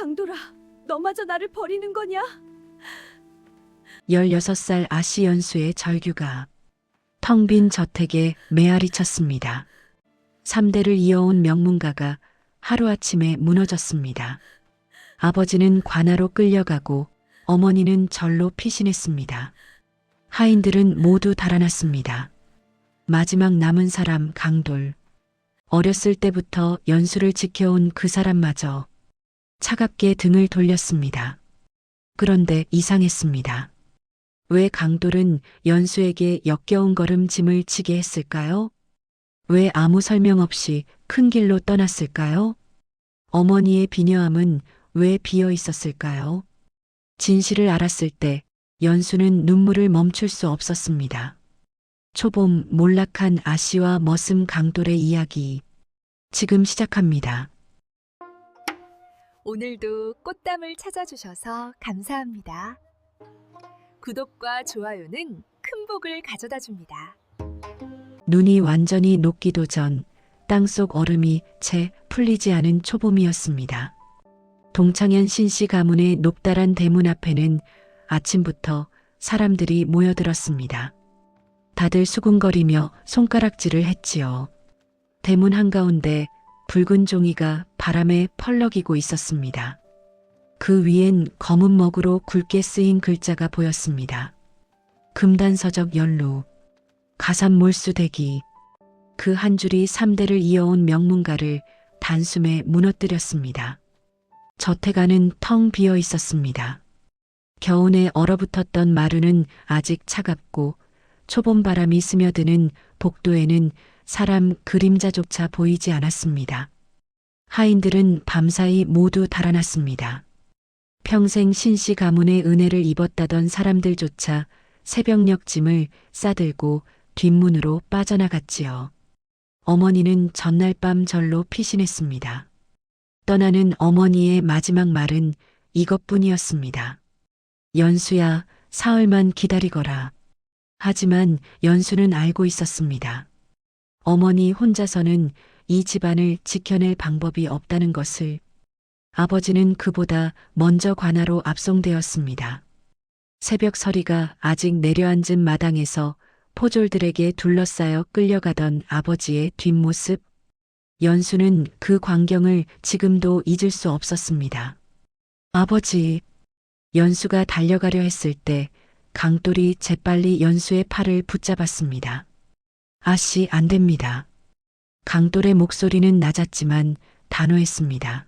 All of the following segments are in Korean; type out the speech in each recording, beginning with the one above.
강돌아, 너마저 나를 버리는 거냐? 16살 아씨 연수의 절규가 텅 빈 저택에 메아리 쳤습니다. 3대를 이어온 명문가가 하루아침에 무너졌습니다. 아버지는 관아로 끌려가고 어머니는 절로 피신했습니다. 하인들은 모두 달아났습니다. 마지막 남은 사람 강돌. 어렸을 때부터 연수를 지켜온 그 사람마저 차갑게 등을 돌렸습니다. 그런데 이상했습니다. 왜 강돌은 연수에게 역겨운 걸음 짐을 지게 했을까요? 왜 아무 설명 없이 큰 길로 떠났을까요? 어머니의 비녀함은 왜 비어 있었을까요? 진실을 알았을 때 연수는 눈물을 멈출 수 없었습니다. 초봄 몰락한 아씨와 머슴 강돌의 이야기 지금 시작합니다. 오늘도 꽃담을 찾아주셔서 감사합니다. 구독과 좋아요는 큰 복을 가져다 줍니다. 눈이 완전히 녹기도 전 땅속 얼음이 채 풀리지 않은 초봄이었습니다. 동창현 신씨 가문의 높다란 대문 앞에는 아침부터 사람들이 모여들었습니다. 다들 수군거리며 손가락질을 했지요. 대문 한가운데 붉은 종이가 바람에 펄럭이고 있었습니다. 그 위엔 검은 먹으로 굵게 쓰인 글자가 보였습니다. 금단서적 연루, 가산몰수대기. 그 한 줄이 3대를 이어온 명문가를 단숨에 무너뜨렸습니다. 저택 안은 텅 비어 있었습니다. 겨우내 얼어붙었던 마루는 아직 차갑고 초봄 바람이 스며드는 복도에는 사람 그림자조차 보이지 않았습니다. 하인들은 밤사이 모두 달아났습니다. 평생 신씨 가문의 은혜를 입었다던 사람들조차 새벽녘 짐을 싸들고 뒷문으로 빠져나갔지요. 어머니는 전날 밤 절로 피신했습니다. 떠나는 어머니의 마지막 말은 이것뿐이었습니다. 연수야, 사흘만 기다리거라. 하지만 연수는 알고 있었습니다. 어머니 혼자서는 이 집안을 지켜낼 방법이 없다는 것을. 아버지는 그보다 먼저 관아로 압송되었습니다. 새벽 서리가 아직 내려앉은 마당에서 포졸들에게 둘러싸여 끌려가던 아버지의 뒷모습. 연수는 그 광경을 지금도 잊을 수 없었습니다. 아버지. 연수가 달려가려 했을 때 강돌이 재빨리 연수의 팔을 붙잡았습니다. 아씨, 안 됩니다. 강돌의 목소리는 낮았지만 단호했습니다.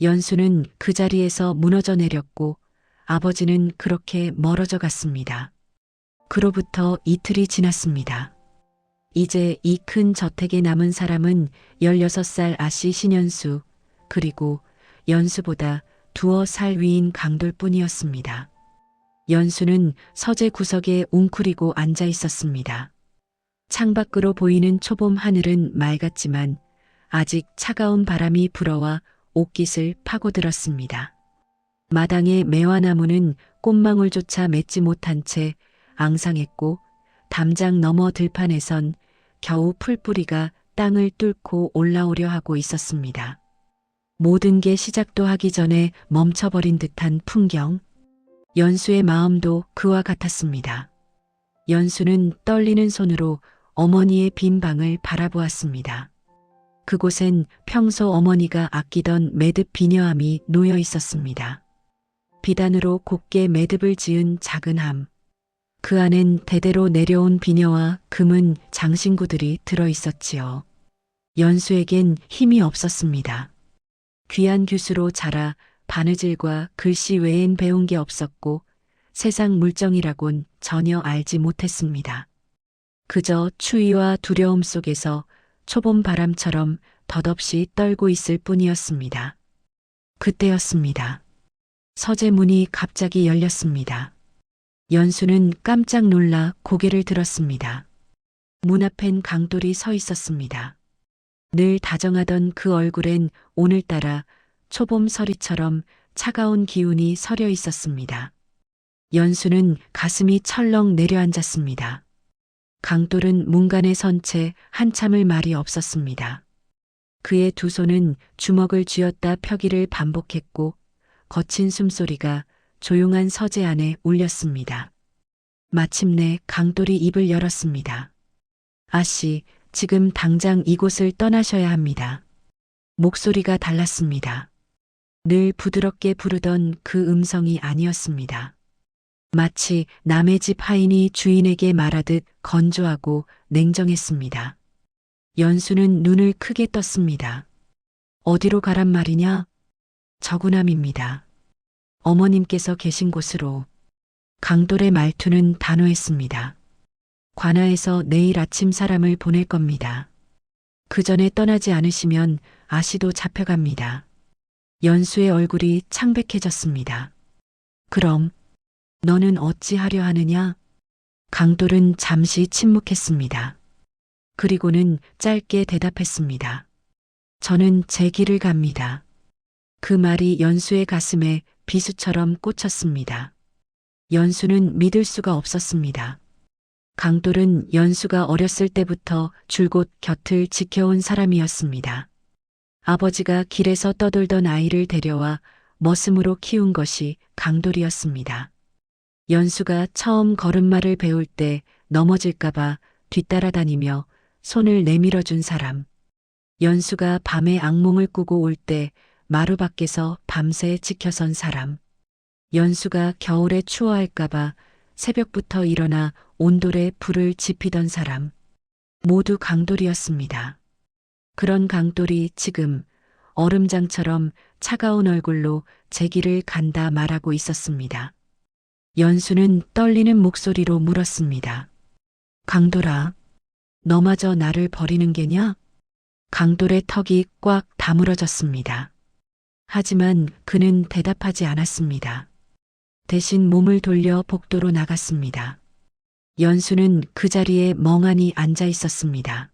연수는 그 자리에서 무너져 내렸고 아버지는 그렇게 멀어져 갔습니다. 그로부터 이틀이 지났습니다. 이제 이 큰 저택에 남은 사람은 16살 아씨 신연수, 그리고 연수보다 두어 살 위인 강돌뿐이었습니다. 연수는 서재 구석에 웅크리고 앉아 있었습니다. 창밖으로 보이는 초봄 하늘은 맑았지만 아직 차가운 바람이 불어와 옷깃을 파고들었습니다. 마당의 매화나무는 꽃망울조차 맺지 못한 채 앙상했고 담장 너머 들판에선 겨우 풀뿌리가 땅을 뚫고 올라오려 하고 있었습니다. 모든 게 시작도 하기 전에 멈춰버린 듯한 풍경. 연수의 마음도 그와 같았습니다. 연수는 떨리는 손으로 어머니의 빈 방을 바라보았습니다. 그곳엔 평소 어머니가 아끼던 매듭 비녀함이 놓여 있었습니다. 비단으로 곱게 매듭을 지은 작은 함. 그 안엔 대대로 내려온 비녀와 금은 장신구들이 들어 있었지요. 연수에겐 힘이 없었습니다. 귀한 규수로 자라 바느질과 글씨 외엔 배운 게 없었고 세상 물정이라곤 전혀 알지 못했습니다. 그저 추위와 두려움 속에서 초봄 바람처럼 덧없이 떨고 있을 뿐이었습니다. 그때였습니다. 서재 문이 갑자기 열렸습니다. 연수는 깜짝 놀라 고개를 들었습니다. 문 앞엔 강돌이 서 있었습니다. 늘 다정하던 그 얼굴엔 오늘따라 초봄 서리처럼 차가운 기운이 서려 있었습니다. 연수는 가슴이 철렁 내려앉았습니다. 강돌은 문간에 선 채 한참을 말이 없었습니다. 그의 두 손은 주먹을 쥐었다 펴기를 반복했고 거친 숨소리가 조용한 서재 안에 울렸습니다. 마침내 강돌이 입을 열었습니다. 아씨, 지금 당장 이곳을 떠나셔야 합니다. 목소리가 달랐습니다. 늘 부드럽게 부르던 그 음성이 아니었습니다. 마치 남의 집 하인이 주인에게 말하듯 건조하고 냉정했습니다. 연수는 눈을 크게 떴습니다. 어디로 가란 말이냐? 저구남입니다. 어머님께서 계신 곳으로. 강돌의 말투는 단호했습니다. 관아에서 내일 아침 사람을 보낼 겁니다. 그 전에 떠나지 않으시면 아씨도 잡혀갑니다. 연수의 얼굴이 창백해졌습니다. 그럼 너는 어찌하려 하느냐? 강돌은 잠시 침묵했습니다. 그리고는 짧게 대답했습니다. 저는 제 길을 갑니다. 그 말이 연수의 가슴에 비수처럼 꽂혔습니다. 연수는 믿을 수가 없었습니다. 강돌은 연수가 어렸을 때부터 줄곧 곁을 지켜온 사람이었습니다. 아버지가 길에서 떠돌던 아이를 데려와 머슴으로 키운 것이 강돌이었습니다. 연수가 처음 걸음마를 배울 때 넘어질까봐 뒤따라다니며 손을 내밀어 준 사람. 연수가 밤에 악몽을 꾸고 올 때 마루 밖에서 밤새 지켜선 사람. 연수가 겨울에 추워할까봐 새벽부터 일어나 온돌에 불을 지피던 사람. 모두 강돌이었습니다. 그런 강돌이 지금 얼음장처럼 차가운 얼굴로 제 길을 간다 말하고 있었습니다. 연수는 떨리는 목소리로 물었습니다. 강돌아, 너마저 나를 버리는 게냐? 강돌의 턱이 꽉 다물어졌습니다. 하지만 그는 대답하지 않았습니다. 대신 몸을 돌려 복도로 나갔습니다. 연수는 그 자리에 멍하니 앉아 있었습니다.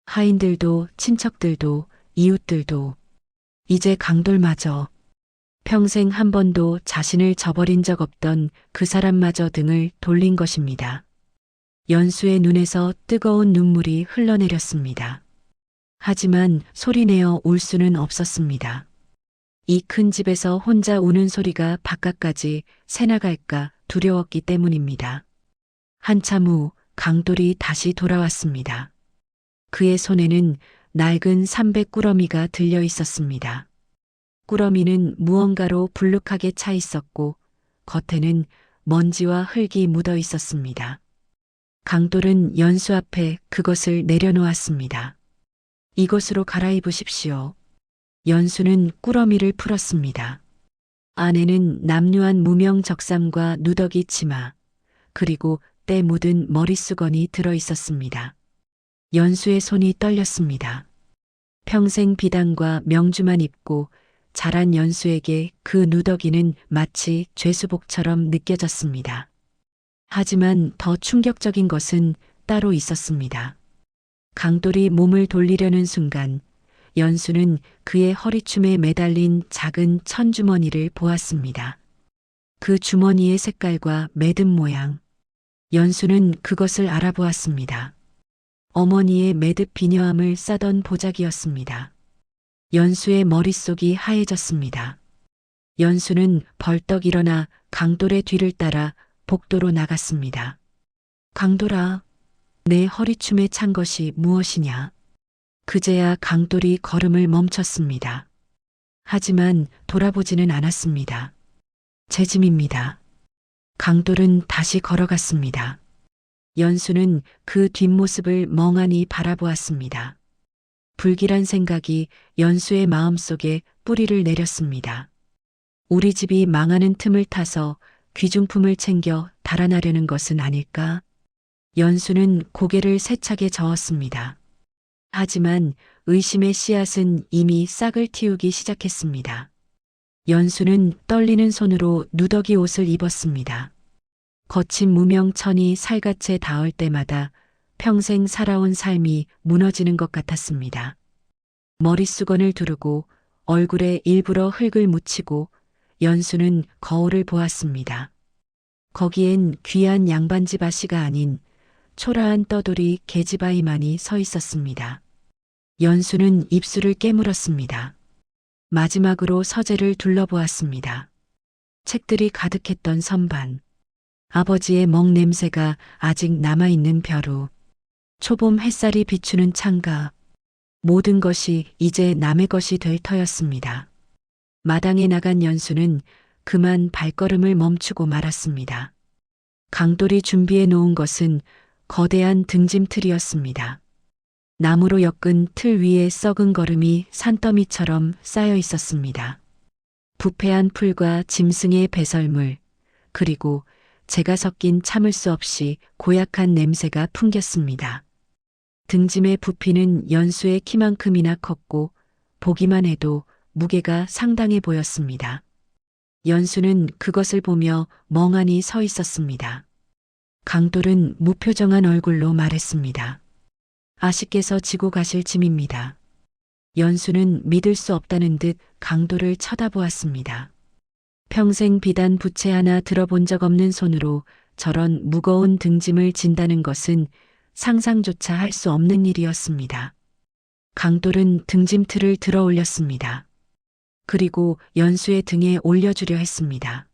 하인들도 친척들도 이웃들도 이제 강돌마저 평생 한 번도 자신을 저버린 적 없던 그 사람마저 등을 돌린 것입니다. 연수의 눈에서 뜨거운 눈물이 흘러내렸습니다. 하지만 소리내어 울 수는 없었습니다. 이 큰 집에서 혼자 우는 소리가 바깥까지 새나갈까 두려웠기 때문입니다. 한참 후 강돌이 다시 돌아왔습니다. 그의 손에는 낡은 삼백꾸러미가 들려 있었습니다. 꾸러미는 무언가로 불룩하게 차 있었고 겉에는 먼지와 흙이 묻어 있었습니다. 강돌은 연수 앞에 그것을 내려놓았습니다. 이것으로 갈아입으십시오. 연수는 꾸러미를 풀었습니다. 안에는 남루한 무명 적삼과 누더기 치마, 그리고 때 묻은 머릿수건이 들어 있었습니다. 연수의 손이 떨렸습니다. 평생 비단과 명주만 입고 자란 연수에게 그 누더기는 마치 죄수복처럼 느껴졌습니다. 하지만 더 충격적인 것은 따로 있었습니다. 강돌이 몸을 돌리려는 순간 연수는 그의 허리춤에 매달린 작은 천주머니를 보았습니다. 그 주머니의 색깔과 매듭 모양. 연수는 그것을 알아보았습니다. 어머니의 매듭 비녀함을 싸던 보자기였습니다. 연수의 머릿속이 하얘졌습니다. 연수는 벌떡 일어나 강돌의 뒤를 따라 복도로 나갔습니다. 강돌아, 내 허리춤에 찬 것이 무엇이냐? 그제야 강돌이 걸음을 멈췄습니다. 하지만 돌아보지는 않았습니다. 제 짐입니다. 강돌은 다시 걸어갔습니다. 연수는 그 뒷모습을 멍하니 바라보았습니다. 불길한 생각이 연수의 마음속에 뿌리를 내렸습니다. 우리 집이 망하는 틈을 타서 귀중품을 챙겨 달아나려는 것은 아닐까? 연수는 고개를 세차게 저었습니다. 하지만 의심의 씨앗은 이미 싹을 틔우기 시작했습니다. 연수는 떨리는 손으로 누더기 옷을 입었습니다. 거친 무명천이 살갗에 닿을 때마다 평생 살아온 삶이 무너지는 것 같았습니다. 머릿수건을 두르고 얼굴에 일부러 흙을 묻히고 연수는 거울을 보았습니다. 거기엔 귀한 양반집 아씨가 아닌 초라한 떠돌이 계집아이만이 서 있었습니다. 연수는 입술을 깨물었습니다. 마지막으로 서재를 둘러보았습니다. 책들이 가득했던 선반. 아버지의 먹 냄새가 아직 남아있는 벼루. 초봄 햇살이 비추는 창가. 모든 것이 이제 남의 것이 될 터였습니다. 마당에 나간 연수는 그만 발걸음을 멈추고 말았습니다. 강돌이 준비해 놓은 것은 거대한 등짐틀이었습니다. 나무로 엮은 틀 위에 썩은 거름이 산더미처럼 쌓여 있었습니다. 부패한 풀과 짐승의 배설물, 그리고 재가 섞인 참을 수 없이 고약한 냄새가 풍겼습니다. 등짐의 부피는 연수의 키만큼이나 컸고 보기만 해도 무게가 상당해 보였습니다. 연수는 그것을 보며 멍하니 서 있었습니다. 강돌은 무표정한 얼굴로 말했습니다. 아씨께서 지고 가실 짐입니다. 연수는 믿을 수 없다는 듯 강돌을 쳐다보았습니다. 평생 비단 부채 하나 들어본 적 없는 손으로 저런 무거운 등짐을 진다는 것은 상상조차 할 수 없는 일이었습니다. 강돌은 등짐틀을 들어 올렸습니다. 그리고 연수의 등에 올려주려 했습니다.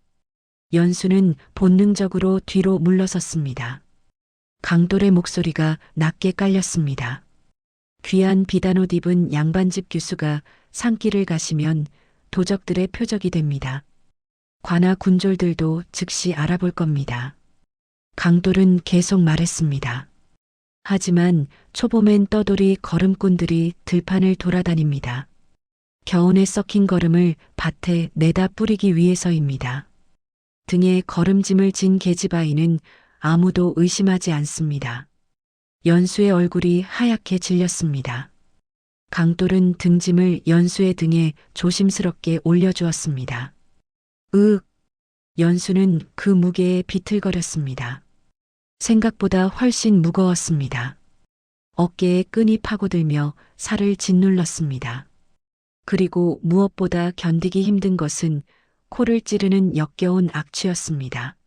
연수는 본능적으로 뒤로 물러섰습니다. 강돌의 목소리가 낮게 깔렸습니다. 귀한 비단옷 입은 양반집 교수가 산길을 가시면 도적들의 표적이 됩니다. 관아 군졸들도 즉시 알아볼 겁니다. 강돌은 계속 말했습니다. 하지만 초봄엔 떠돌이 걸음꾼들이 들판을 돌아다닙니다. 겨우내 썩힌 걸음을 밭에 내다 뿌리기 위해서입니다. 등에 걸음짐을 진 계집아이는 아무도 의심하지 않습니다. 연수의 얼굴이 하얗게 질렸습니다. 강돌은 등짐을 연수의 등에 조심스럽게 올려주었습니다. 연수는 그 무게에 비틀거렸습니다. 생각보다 훨씬 무거웠습니다. 어깨에 끈이 파고들며 살을 짓눌렀습니다. 그리고 무엇보다 견디기 힘든 것은 코를 찌르는 역겨운 악취였습니다.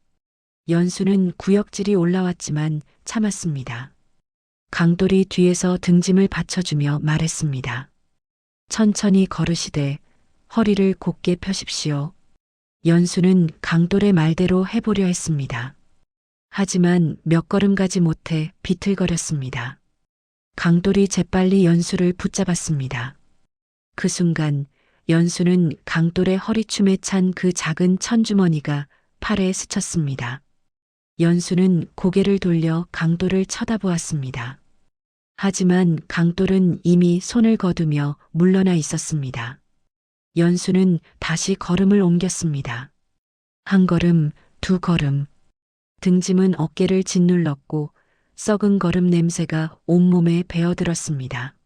연수는 구역질이 올라왔지만 참았습니다. 강돌이 뒤에서 등짐을 받쳐주며 말했습니다. 천천히 걸으시되 허리를 곧게 펴십시오. 연수는 강돌의 말대로 해보려 했습니다. 하지만 몇 걸음 가지 못해 비틀거렸습니다. 강돌이 재빨리 연수를 붙잡았습니다. 그 순간 연수는 강돌의 허리춤에 찬 그 작은 천주머니가 팔에 스쳤습니다. 연수는 고개를 돌려 강돌을 쳐다보았습니다. 하지만 강돌은 이미 손을 거두며 물러나 있었습니다. 연수는 다시 걸음을 옮겼습니다. 한 걸음, 두 걸음. 등짐은 어깨를 짓눌렀고 썩은 걸음 냄새가 온몸에 배어들었습니다.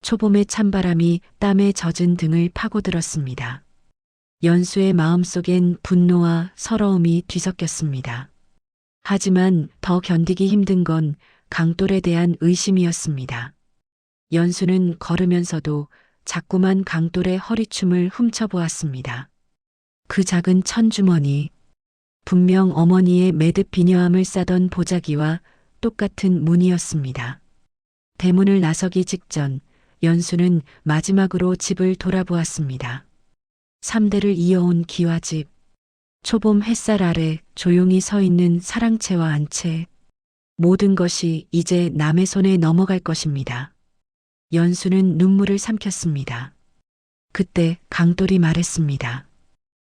초봄의 찬바람이 땀에 젖은 등을 파고들었습니다. 연수의 마음속엔 분노와 서러움이 뒤섞였습니다. 하지만 더 견디기 힘든 건 강돌에 대한 의심이었습니다. 연수는 걸으면서도 자꾸만 강돌의 허리춤을 훔쳐보았습니다. 그 작은 천주머니, 분명 어머니의 매듭 비녀함을 싸던 보자기와 똑같은 문이었습니다. 대문을 나서기 직전 연수는 마지막으로 집을 돌아보았습니다. 3대를 이어온 기와집, 초봄 햇살 아래 조용히 서 있는 사랑채와 안채, 모든 것이 이제 남의 손에 넘어갈 것입니다. 연수는 눈물을 삼켰습니다. 그때 강돌이 말했습니다.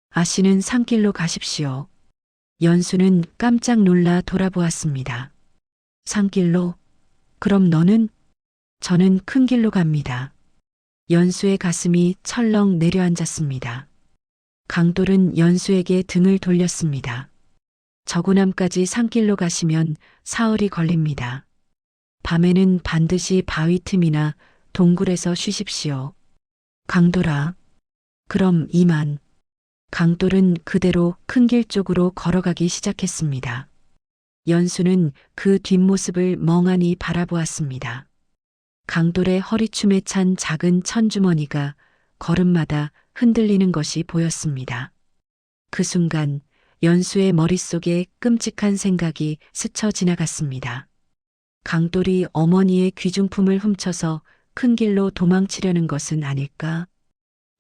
아씨는 산길로 가십시오. 연수는 깜짝 놀라 돌아보았습니다. 산길로? 그럼 너는? 저는 큰 길로 갑니다. 연수의 가슴이 철렁 내려앉았습니다. 강돌은 연수에게 등을 돌렸습니다. 저구남까지 산길로 가시면 사흘이 걸립니다. 밤에는 반드시 바위 틈이나 동굴에서 쉬십시오. 강돌아. 그럼 이만. 강돌은 그대로 큰 길 쪽으로 걸어가기 시작했습니다. 연수는 그 뒷모습을 멍하니 바라보았습니다. 강돌의 허리춤에 찬 작은 천주머니가 걸음마다 흔들리는 것이 보였습니다. 그 순간 연수의 머릿속에 끔찍한 생각이 스쳐 지나갔습니다. 강돌이 어머니의 귀중품을 훔쳐서 큰 길로 도망치려는 것은 아닐까?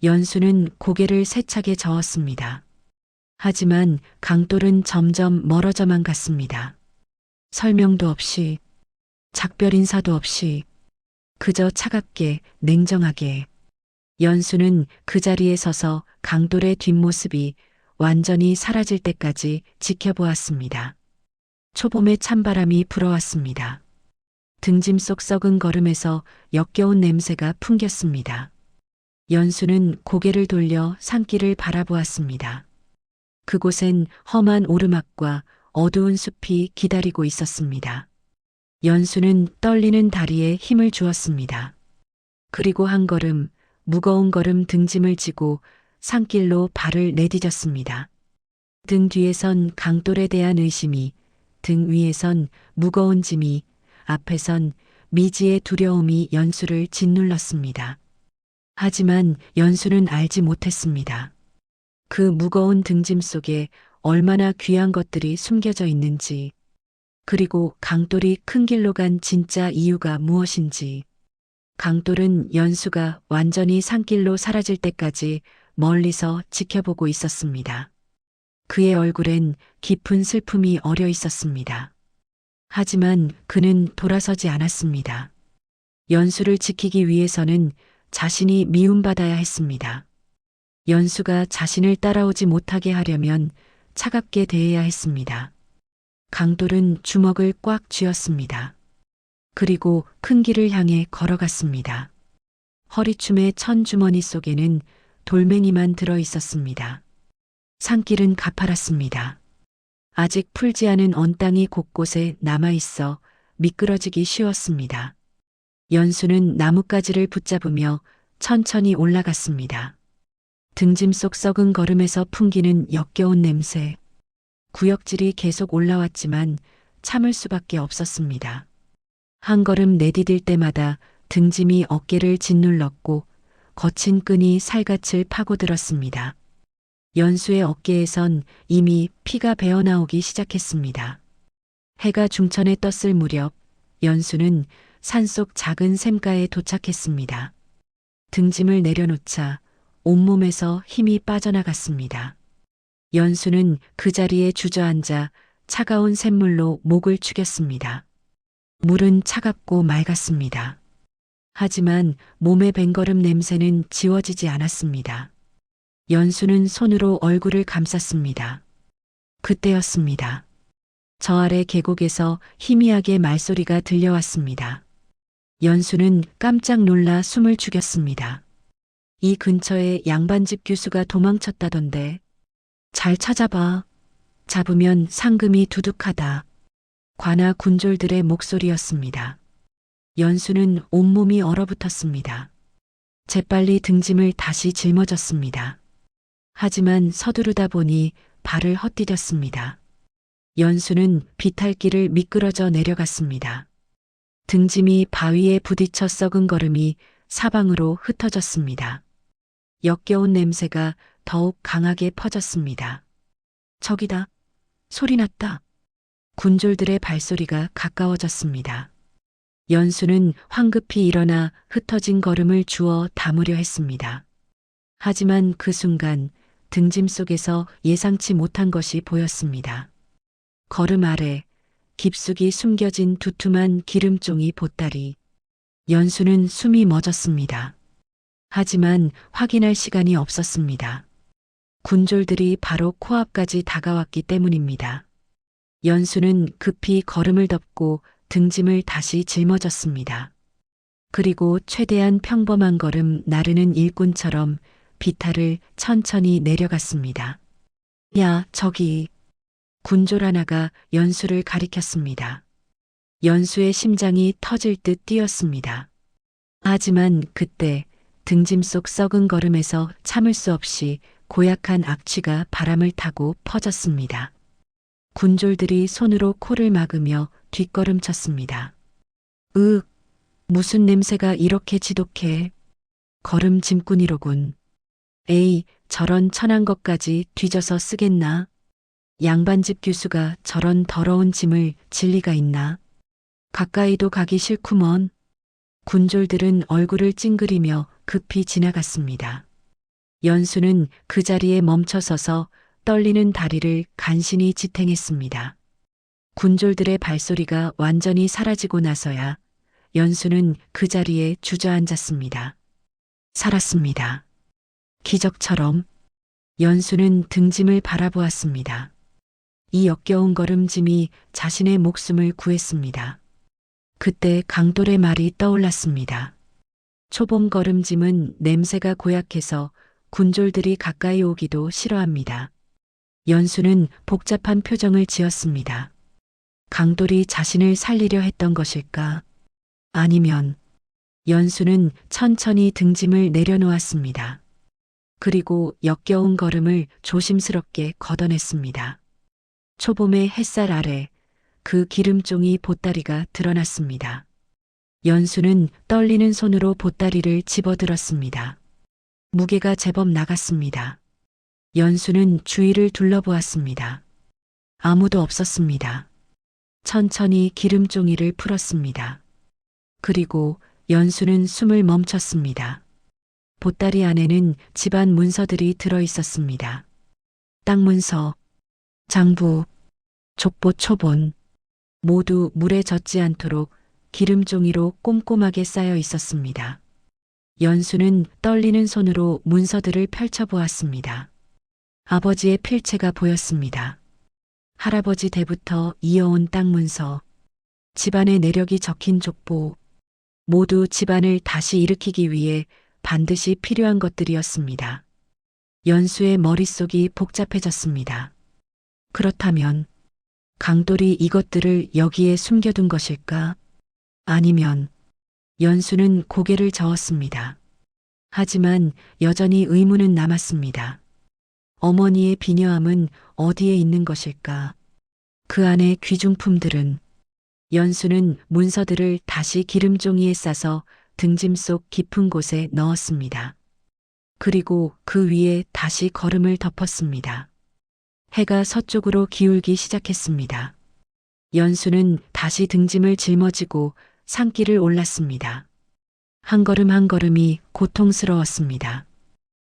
연수는 고개를 세차게 저었습니다. 하지만 강돌은 점점 멀어져만 갔습니다. 설명도 없이, 작별 인사도 없이, 그저 차갑게, 냉정하게. 연수는 그 자리에 서서 강돌의 뒷모습이 완전히 사라질 때까지 지켜보았습니다. 초봄의 찬바람이 불어왔습니다. 등짐 속 썩은 걸음에서 역겨운 냄새가 풍겼습니다. 연수는 고개를 돌려 산길을 바라보았습니다. 그곳엔 험한 오르막과 어두운 숲이 기다리고 있었습니다. 연수는 떨리는 다리에 힘을 주었습니다. 그리고 한 걸음, 무거운 걸음 등짐을 지고 산길로 발을 내디뎠습니다. 등 뒤에선 강돌에 대한 의심이, 등 위에선 무거운 짐이, 앞에선 미지의 두려움이 연수를 짓눌렀습니다. 하지만 연수는 알지 못했습니다. 그 무거운 등짐 속에 얼마나 귀한 것들이 숨겨져 있는지, 그리고 강돌이 큰 길로 간 진짜 이유가 무엇인지. 강돌은 연수가 완전히 산길로 사라질 때까지 멀리서 지켜보고 있었습니다. 그의 얼굴엔 깊은 슬픔이 어려 있었습니다. 하지만 그는 돌아서지 않았습니다. 연수를 지키기 위해서는 자신이 미움받아야 했습니다. 연수가 자신을 따라오지 못하게 하려면 차갑게 대해야 했습니다. 강돌은 주먹을 꽉 쥐었습니다. 그리고 큰 길을 향해 걸어갔습니다. 허리춤의 천 주머니 속에는 돌멩이만 들어 있었습니다. 산길은 가파랐습니다. 아직 풀지 않은 언땅이 곳곳에 남아있어 미끄러지기 쉬웠습니다. 연수는 나뭇가지를 붙잡으며 천천히 올라갔습니다. 등짐 속 썩은 걸음에서 풍기는 역겨운 냄새. 구역질이 계속 올라왔지만 참을 수밖에 없었습니다. 한 걸음 내디딜 때마다 등짐이 어깨를 짓눌렀고 거친 끈이 살갗을 파고들었습니다. 연수의 어깨에선 이미 피가 배어나오기 시작했습니다. 해가 중천에 떴을 무렵 연수는 산속 작은 샘가에 도착했습니다. 등짐을 내려놓자 온몸에서 힘이 빠져나갔습니다. 연수는 그 자리에 주저앉아 차가운 샘물로 목을 축였습니다. 물은 차갑고 맑았습니다. 하지만 몸의 뱅거름 냄새는 지워지지 않았습니다. 연수는 손으로 얼굴을 감쌌습니다. 그때였습니다. 저 아래 계곡에서 희미하게 말소리가 들려왔습니다. 연수는 깜짝 놀라 숨을 죽였습니다. 이 근처에 양반집 교수가 도망쳤다던데. 잘 찾아봐. 잡으면 상금이 두둑하다. 관아 군졸들의 목소리였습니다. 연수는 온몸이 얼어붙었습니다. 재빨리 등짐을 다시 짊어졌습니다. 하지만 서두르다 보니 발을 헛디뎠습니다. 연수는 비탈길을 미끄러져 내려갔습니다. 등짐이 바위에 부딪혀 썩은 걸음이 사방으로 흩어졌습니다. 역겨운 냄새가 더욱 강하게 퍼졌습니다. 저기다. 소리 났다. 군졸들의 발소리가 가까워졌습니다. 연수는 황급히 일어나 흩어진 걸음을 주워 담으려 했습니다. 하지만 그 순간 등짐 속에서 예상치 못한 것이 보였습니다. 걸음 아래 깊숙이 숨겨진 두툼한 기름종이 보따리. 연수는 숨이 멎었습니다. 하지만 확인할 시간이 없었습니다. 군졸들이 바로 코앞까지 다가왔기 때문입니다. 연수는 급히 걸음을 덮고 등짐을 다시 짊어졌습니다. 그리고 최대한 평범한 걸음 나르는 일꾼처럼 비탈을 천천히 내려갔습니다. 야, 저기. 군졸 하나가 연수를 가리켰습니다. 연수의 심장이 터질 듯 뛰었습니다. 하지만 그때 등짐 속 썩은 걸음에서 참을 수 없이 고약한 악취가 바람을 타고 퍼졌습니다. 군졸들이 손으로 코를 막으며 뒷걸음쳤습니다. 무슨 냄새가 이렇게 지독해. 걸음 짐꾼이로군. 에이, 저런 천한 것까지 뒤져서 쓰겠나? 양반집 교수가 저런 더러운 짐을 질 리가 있나? 가까이도 가기 싫구먼. 군졸들은 얼굴을 찡그리며 급히 지나갔습니다. 연수는 그 자리에 멈춰서서 떨리는 다리를 간신히 지탱했습니다. 군졸들의 발소리가 완전히 사라지고 나서야 연수는 그 자리에 주저앉았습니다. 살았습니다. 기적처럼 연수는 등짐을 바라보았습니다. 이 역겨운 걸음짐이 자신의 목숨을 구했습니다. 그때 강돌의 말이 떠올랐습니다. 초봄 걸음짐은 냄새가 고약해서 군졸들이 가까이 오기도 싫어합니다. 연수는 복잡한 표정을 지었습니다. 강돌이 자신을 살리려 했던 것일까? 아니면 연수는 천천히 등짐을 내려놓았습니다. 그리고 역겨운 걸음을 조심스럽게 걷어냈습니다. 초봄의 햇살 아래 그 기름종이 보따리가 드러났습니다. 연수는 떨리는 손으로 보따리를 집어들었습니다. 무게가 제법 나갔습니다. 연수는 주위를 둘러보았습니다. 아무도 없었습니다. 천천히 기름종이를 풀었습니다. 그리고 연수는 숨을 멈췄습니다. 보따리 안에는 집안 문서들이 들어 있었습니다. 땅 문서, 장부, 족보 초본, 모두 물에 젖지 않도록 기름종이로 꼼꼼하게 쌓여 있었습니다. 연수는 떨리는 손으로 문서들을 펼쳐보았습니다. 아버지의 필체가 보였습니다. 할아버지 때부터 이어온 땅 문서, 집안의 내력이 적힌 족보, 모두 집안을 다시 일으키기 위해 반드시 필요한 것들이었습니다. 연수의 머릿속이 복잡해졌습니다. 그렇다면 강돌이 이것들을 여기에 숨겨둔 것일까? 아니면 연수는 고개를 저었습니다. 하지만 여전히 의문은 남았습니다. 어머니의 비녀함은 어디에 있는 것일까? 그 안의 귀중품들은 연수는 문서들을 다시 기름종이에 싸서 등짐 속 깊은 곳에 넣었습니다. 그리고 그 위에 다시 걸음을 덮었습니다. 해가 서쪽으로 기울기 시작했습니다. 연수는 다시 등짐을 짊어지고 산길을 올랐습니다. 한 걸음 한 걸음이 고통스러웠습니다.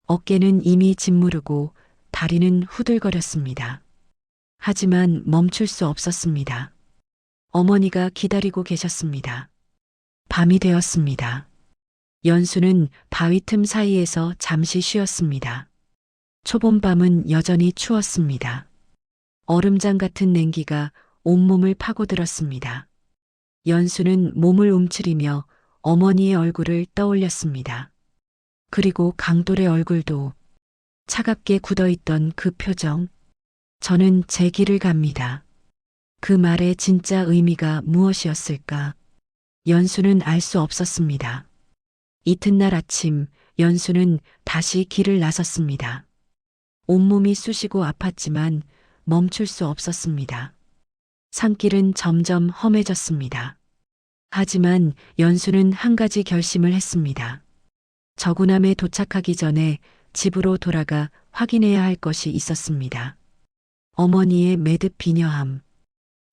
어깨는 이미 짓무르고 다리는 후들거렸습니다. 하지만 멈출 수 없었습니다. 어머니가 기다리고 계셨습니다. 밤이 되었습니다. 연수는 바위 틈 사이에서 잠시 쉬었습니다. 초봄밤은 여전히 추웠습니다. 얼음장 같은 냉기가 온몸을 파고들었습니다. 연수는 몸을 움츠리며 어머니의 얼굴을 떠올렸습니다. 그리고 강돌의 얼굴도 차갑게 굳어있던 그 표정. 저는 제 길을 갑니다. 그 말의 진짜 의미가 무엇이었을까? 연수는 알 수 없었습니다. 이튿날 아침 연수는 다시 길을 나섰습니다. 온몸이 쑤시고 아팠지만 멈출 수 없었습니다. 산길은 점점 험해졌습니다. 하지만 연수는 한 가지 결심을 했습니다. 저구남에 도착하기 전에 집으로 돌아가 확인해야 할 것이 있었습니다. 어머니의 매듭 비녀함.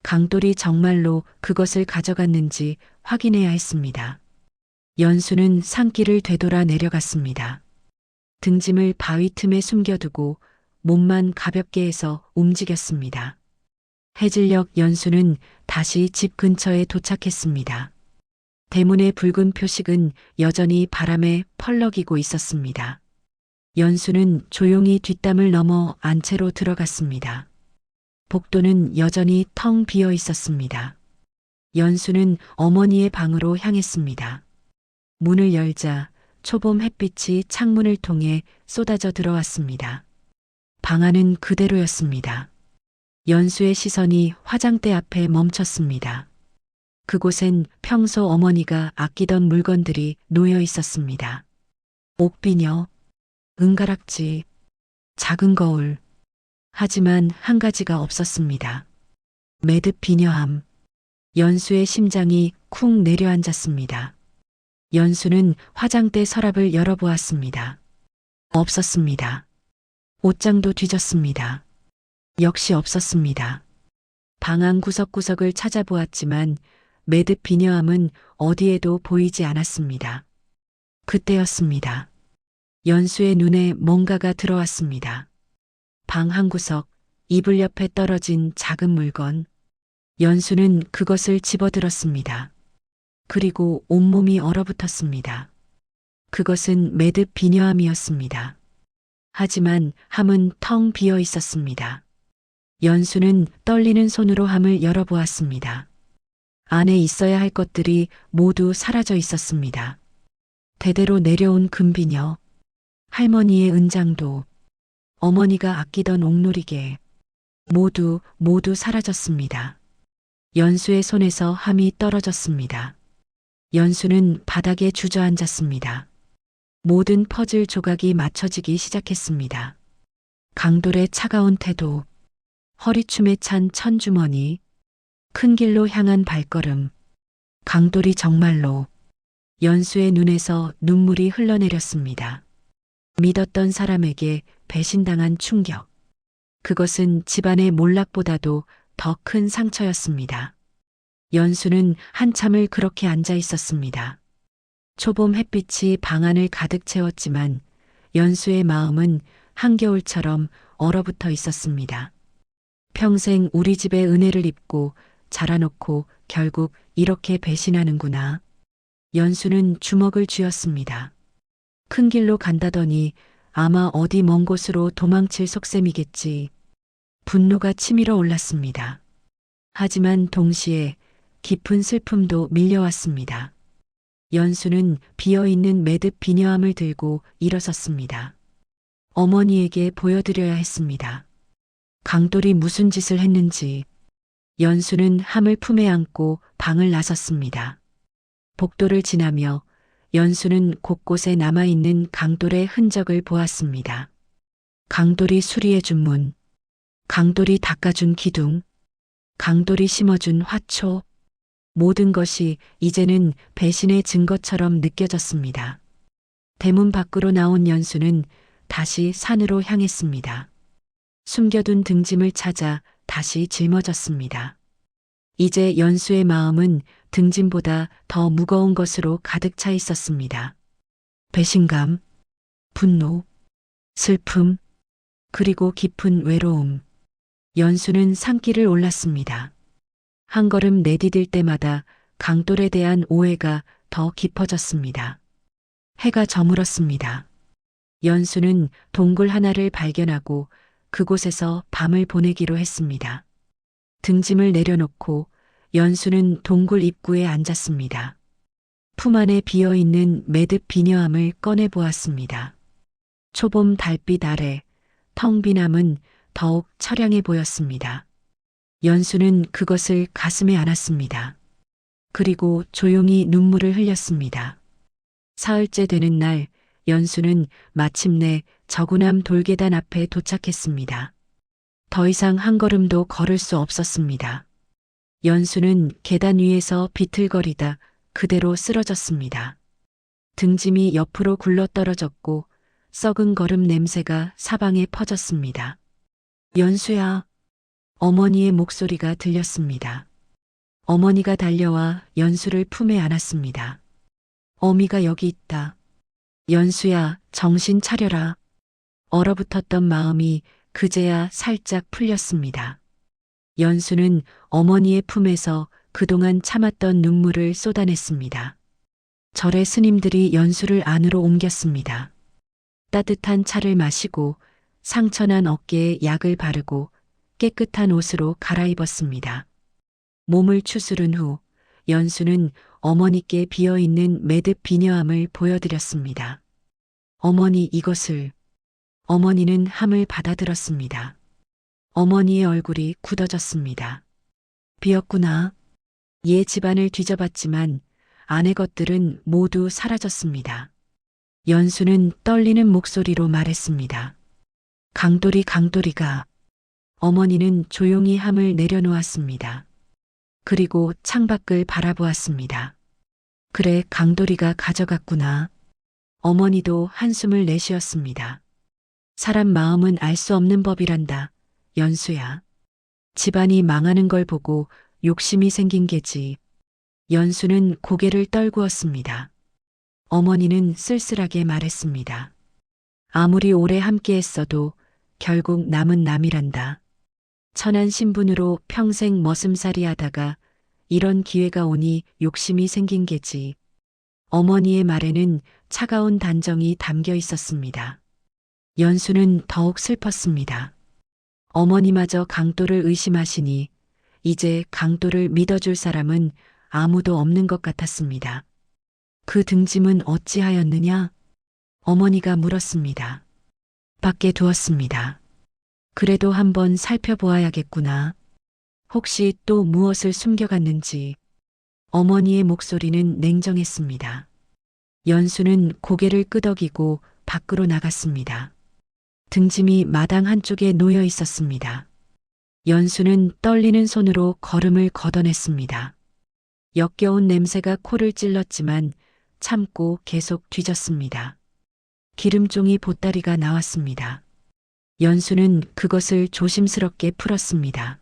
강돌이 정말로 그것을 가져갔는지 확인해야 했습니다. 연수는 산길을 되돌아 내려갔습니다. 등짐을 바위 틈에 숨겨두고 몸만 가볍게 해서 움직였습니다. 해질녘 연수는 다시 집 근처에 도착했습니다. 대문의 붉은 표식은 여전히 바람에 펄럭이고 있었습니다. 연수는 조용히 뒷담을 넘어 안채로 들어갔습니다. 복도는 여전히 텅 비어 있었습니다. 연수는 어머니의 방으로 향했습니다. 문을 열자 초봄 햇빛이 창문을 통해 쏟아져 들어왔습니다. 방 안은 그대로였습니다. 연수의 시선이 화장대 앞에 멈췄습니다. 그곳엔 평소 어머니가 아끼던 물건들이 놓여 있었습니다. 옥비녀, 은가락지, 작은 거울. 하지만 한 가지가 없었습니다. 매듭 비녀함. 연수의 심장이 쿵 내려앉았습니다. 연수는 화장대 서랍을 열어보았습니다. 없었습니다. 옷장도 뒤졌습니다. 역시 없었습니다. 방 안 구석구석을 찾아보았지만 매듭 비녀함은 어디에도 보이지 않았습니다. 그때였습니다. 연수의 눈에 뭔가가 들어왔습니다. 방 한구석, 이불 옆에 떨어진 작은 물건. 연수는 그것을 집어들었습니다. 그리고 온몸이 얼어붙었습니다. 그것은 매듭 비녀함이었습니다. 하지만 함은 텅 비어 있었습니다. 연수는 떨리는 손으로 함을 열어보았습니다. 안에 있어야 할 것들이 모두 사라져 있었습니다. 대대로 내려온 금비녀, 할머니의 은장도, 어머니가 아끼던 옥놀이개, 모두 사라졌습니다. 연수의 손에서 함이 떨어졌습니다. 연수는 바닥에 주저앉았습니다. 모든 퍼즐 조각이 맞춰지기 시작했습니다. 강돌의 차가운 태도, 허리춤에 찬 천주머니, 큰 길로 향한 발걸음, 강돌이 정말로. 연수의 눈에서 눈물이 흘러내렸습니다. 믿었던 사람에게 배신당한 충격. 그것은 집안의 몰락보다도 더 큰 상처였습니다. 연수는 한참을 그렇게 앉아 있었습니다. 초봄 햇빛이 방 안을 가득 채웠지만 연수의 마음은 한겨울처럼 얼어붙어 있었습니다. 평생 우리 집에 은혜를 입고 자라놓고 결국 이렇게 배신하는구나. 연수는 주먹을 쥐었습니다. 큰 길로 간다더니 아마 어디 먼 곳으로 도망칠 속셈이겠지. 분노가 치밀어 올랐습니다. 하지만 동시에 깊은 슬픔도 밀려왔습니다. 연수는 비어있는 매듭 비녀함을 들고 일어섰습니다. 어머니에게 보여드려야 했습니다. 강돌이 무슨 짓을 했는지. 연수는 함을 품에 안고 방을 나섰습니다. 복도를 지나며 연수는 곳곳에 남아있는 강돌의 흔적을 보았습니다. 강돌이 수리해준 문, 강돌이 닦아준 기둥, 강돌이 심어준 화초, 모든 것이 이제는 배신의 증거처럼 느껴졌습니다. 대문 밖으로 나온 연수는 다시 산으로 향했습니다. 숨겨둔 등짐을 찾아 다시 짊어졌습니다. 이제 연수의 마음은 등짐보다 더 무거운 것으로 가득 차 있었습니다. 배신감, 분노, 슬픔, 그리고 깊은 외로움. 연수는 산길을 올랐습니다. 한 걸음 내디딜 때마다 강돌에 대한 오해가 더 깊어졌습니다. 해가 저물었습니다. 연수는 동굴 하나를 발견하고 그곳에서 밤을 보내기로 했습니다. 등짐을 내려놓고 연수는 동굴 입구에 앉았습니다. 품 안에 비어있는 매듭 비녀함을 꺼내보았습니다. 초봄 달빛 아래 텅 빈 함은 더욱 처량해 보였습니다. 연수는 그것을 가슴에 안았습니다. 그리고 조용히 눈물을 흘렸습니다. 사흘째 되는 날 연수는 마침내 저구남 돌계단 앞에 도착했습니다. 더 이상 한 걸음도 걸을 수 없었습니다. 연수는 계단 위에서 비틀거리다 그대로 쓰러졌습니다. 등짐이 옆으로 굴러떨어졌고 썩은 거름 냄새가 사방에 퍼졌습니다. 연수야. 어머니의 목소리가 들렸습니다. 어머니가 달려와 연수를 품에 안았습니다. 어미가 여기 있다. 연수야, 정신 차려라. 얼어붙었던 마음이 그제야 살짝 풀렸습니다. 연수는 어머니의 품에서 그동안 참았던 눈물을 쏟아냈습니다. 절의 스님들이 연수를 안으로 옮겼습니다. 따뜻한 차를 마시고 상처난 어깨에 약을 바르고 깨끗한 옷으로 갈아입었습니다. 몸을 추스른 후 연수는 어머니께 비어있는 매듭 비녀함을 보여드렸습니다. 어머니 이것을. 어머니는 함을 받아들었습니다. 어머니의 얼굴이 굳어졌습니다. 비었구나. 옛 집안을 뒤져봤지만 아내 것들은 모두 사라졌습니다. 연수는 떨리는 목소리로 말했습니다. 강돌이가. 어머니는 조용히 함을 내려놓았습니다. 그리고 창밖을 바라보았습니다. 그래, 강돌이가 가져갔구나. 어머니도 한숨을 내쉬었습니다. 사람 마음은 알 수 없는 법이란다. 연수야. 집안이 망하는 걸 보고 욕심이 생긴 게지. 연수는 고개를 떨구었습니다. 어머니는 쓸쓸하게 말했습니다. 아무리 오래 함께했어도 결국 남은 남이란다. 천한 신분으로 평생 머슴살이 하다가 이런 기회가 오니 욕심이 생긴 게지. 어머니의 말에는 차가운 단정이 담겨 있었습니다. 연수는 더욱 슬펐습니다. 어머니마저 강도를 의심하시니 이제 강도를 믿어줄 사람은 아무도 없는 것 같았습니다. 그 등짐은 어찌하였느냐? 어머니가 물었습니다. 밖에 두었습니다. 그래도 한번 살펴보아야겠구나. 혹시 또 무엇을 숨겨갔는지. 어머니의 목소리는 냉정했습니다. 연수는 고개를 끄덕이고 밖으로 나갔습니다. 등짐이 마당 한쪽에 놓여 있었습니다. 연수는 떨리는 손으로 걸음을 걷어냈습니다. 역겨운 냄새가 코를 찔렀지만 참고 계속 뒤졌습니다. 기름종이 보따리가 나왔습니다. 연수는 그것을 조심스럽게 풀었습니다.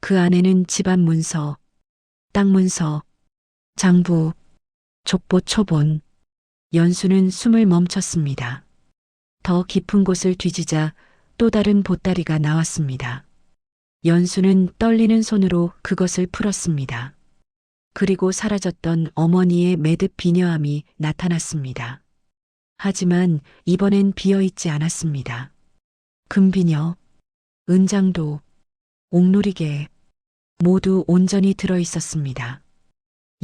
그 안에는 집안 문서, 땅 문서, 장부, 족보 초본. 연수는 숨을 멈췄습니다. 더 깊은 곳을 뒤지자 또 다른 보따리가 나왔습니다. 연수는 떨리는 손으로 그것을 풀었습니다. 그리고 사라졌던 어머니의 매듭 비녀함이 나타났습니다. 하지만 이번엔 비어있지 않았습니다. 금비녀, 은장도, 옥놀이개 모두 온전히 들어있었습니다.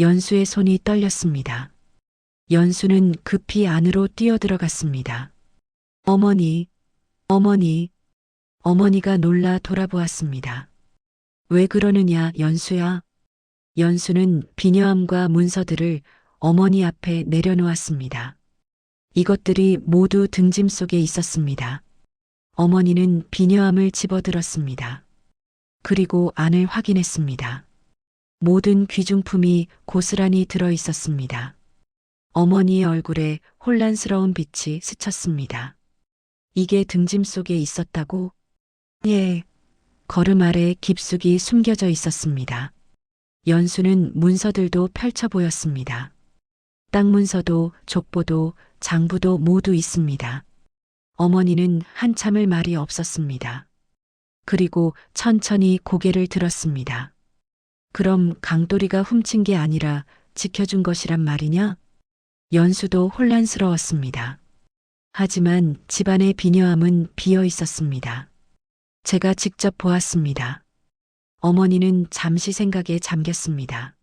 연수의 손이 떨렸습니다. 연수는 급히 안으로 뛰어들어갔습니다. 어머니, 어머니, 어머니가 놀라 돌아보았습니다. 왜 그러느냐, 연수야? 연수는 비녀함과 문서들을 어머니 앞에 내려놓았습니다. 이것들이 모두 등짐 속에 있었습니다. 어머니는 비녀함을 집어들었습니다. 그리고 안을 확인했습니다. 모든 귀중품이 고스란히 들어 있었습니다. 어머니의 얼굴에 혼란스러운 빛이 스쳤습니다. 이게 등짐 속에 있었다고? 예. 걸음 아래 깊숙이 숨겨져 있었습니다. 연수는 문서들도 펼쳐 보였습니다. 땅 문서도 족보도 장부도 모두 있습니다. 어머니는 한참을 말이 없었습니다. 그리고 천천히 고개를 들었습니다. 그럼 강도리가 훔친 게 아니라 지켜준 것이란 말이냐? 연수도 혼란스러웠습니다. 하지만 집안의 비녀함은 비어 있었습니다. 제가 직접 보았습니다. 어머니는 잠시 생각에 잠겼습니다.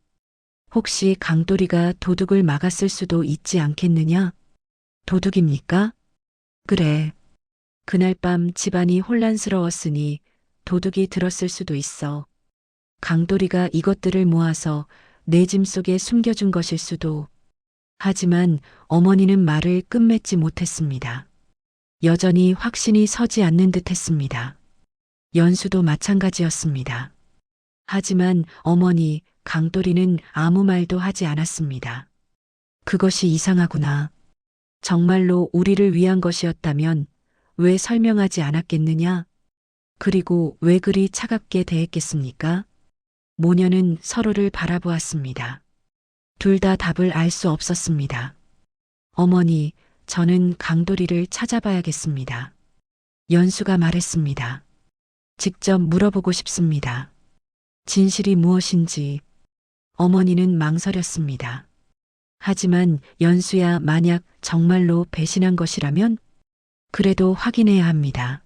혹시 강도리가 도둑을 막았을 수도 있지 않겠느냐? 도둑입니까? 그래. 그날 밤 집안이 혼란스러웠으니 도둑이 들었을 수도 있어. 강도리가 이것들을 모아서 내 짐 속에 숨겨준 것일 수도. 하지만 어머니는 말을 끝맺지 못했습니다. 여전히 확신이 서지 않는 듯 했습니다. 연수도 마찬가지였습니다. 하지만 어머니, 강도리는 아무 말도 하지 않았습니다. 그것이 이상하구나. 정말로 우리를 위한 것이었다면 왜 설명하지 않았겠느냐? 그리고 왜 그리 차갑게 대했겠습니까? 모녀는 서로를 바라보았습니다. 둘 다 답을 알 수 없었습니다. 어머니, 저는 강도리를 찾아봐야겠습니다. 연수가 말했습니다. 직접 물어보고 싶습니다. 진실이 무엇인지. 어머니는 망설였습니다. 하지만 연수야, 만약 정말로 배신한 것이라면 그래도 확인해야 합니다.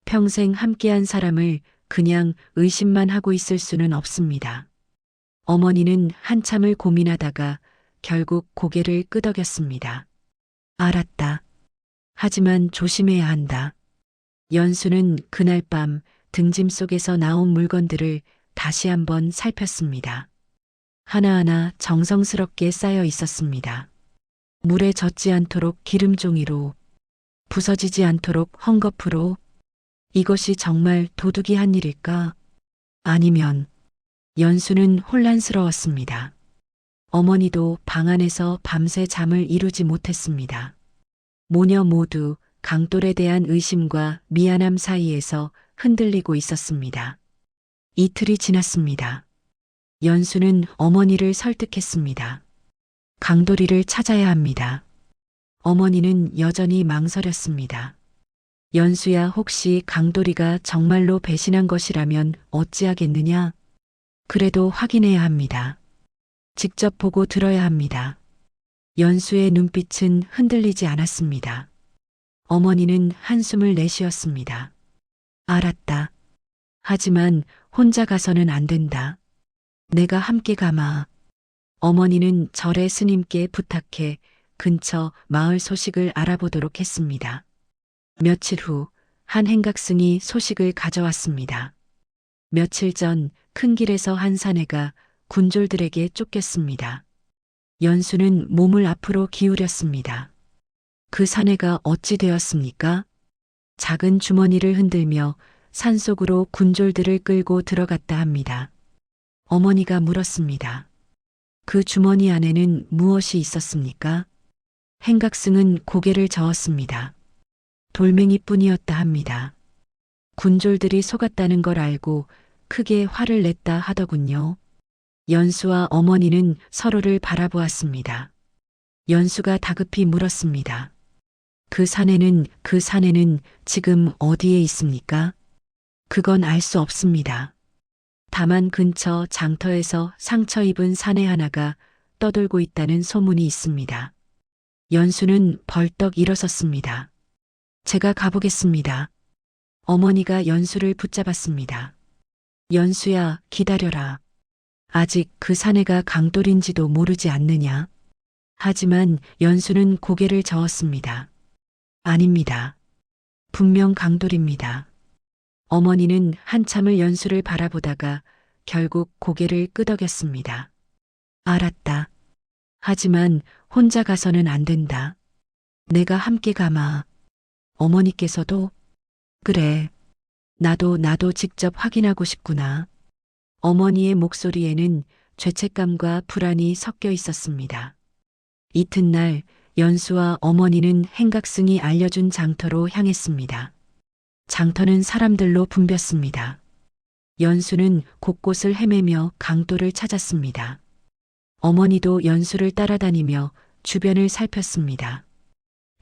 평생 함께한 사람을 그냥 의심만 하고 있을 수는 없습니다. 어머니는 한참을 고민하다가 결국 고개를 끄덕였습니다. 알았다. 하지만 조심해야 한다. 연수는 그날 밤 등짐 속에서 나온 물건들을 다시 한번 살폈습니다. 하나하나 정성스럽게 쌓여 있었습니다. 물에 젖지 않도록 기름종이로, 부서지지 않도록 헝겊으로. 이것이 정말 도둑이 한 일일까? 아니면. 연수는 혼란스러웠습니다. 어머니도 방 안에서 밤새 잠을 이루지 못했습니다. 모녀 모두 강돌에 대한 의심과 미안함 사이에서 흔들리고 있었습니다. 이틀이 지났습니다. 연수는 어머니를 설득했습니다. 강도리를 찾아야 합니다. 어머니는 여전히 망설였습니다. 연수야, 혹시 강돌이가 정말로 배신한 것이라면 어찌하겠느냐? 그래도 확인해야 합니다. 직접 보고 들어야 합니다. 연수의 눈빛은 흔들리지 않았습니다. 어머니는 한숨을 내쉬었습니다. 알았다. 하지만 혼자 가서는 안 된다. 내가 함께 가마. 어머니는 절의 스님께 부탁해 근처 마을 소식을 알아보도록 했습니다. 며칠 후 한 행각승이 소식을 가져왔습니다. 며칠 전 큰 길에서 한 사내가 군졸들에게 쫓겼습니다. 연수는 몸을 앞으로 기울였습니다. 그 사내가 어찌 되었습니까? 작은 주머니를 흔들며 산속으로 군졸들을 끌고 들어갔다 합니다. 어머니가 물었습니다. 그 주머니 안에는 무엇이 있었습니까? 행각승은 고개를 저었습니다. 돌멩이뿐이었다 합니다. 군졸들이 속았다는 걸 알고 크게 화를 냈다 하더군요. 연수와 어머니는 서로를 바라보았습니다. 연수가 다급히 물었습니다. 그 사내는 지금 어디에 있습니까? 그건 알 수 없습니다. 다만 근처 장터에서 상처 입은 사내 하나가 떠돌고 있다는 소문이 있습니다. 연수는 벌떡 일어섰습니다. 제가 가보겠습니다. 어머니가 연수를 붙잡았습니다. 연수야, 기다려라. 아직 그 사내가 강돌인지도 모르지 않느냐? 하지만 연수는 고개를 저었습니다. 아닙니다. 분명 강돌입니다. 어머니는 한참을 연수를 바라보다가 결국 고개를 끄덕였습니다. 알았다. 하지만 혼자 가서는 안 된다. 내가 함께 가마. 어머니께서도? 그래. 나도 직접 확인하고 싶구나. 어머니의 목소리에는 죄책감과 불안이 섞여 있었습니다. 이튿날 연수와 어머니는 행각승이 알려준 장터로 향했습니다. 장터는 사람들로 붐볐습니다. 연수는 곳곳을 헤매며 강돌을 찾았습니다. 어머니도 연수를 따라다니며 주변을 살폈습니다.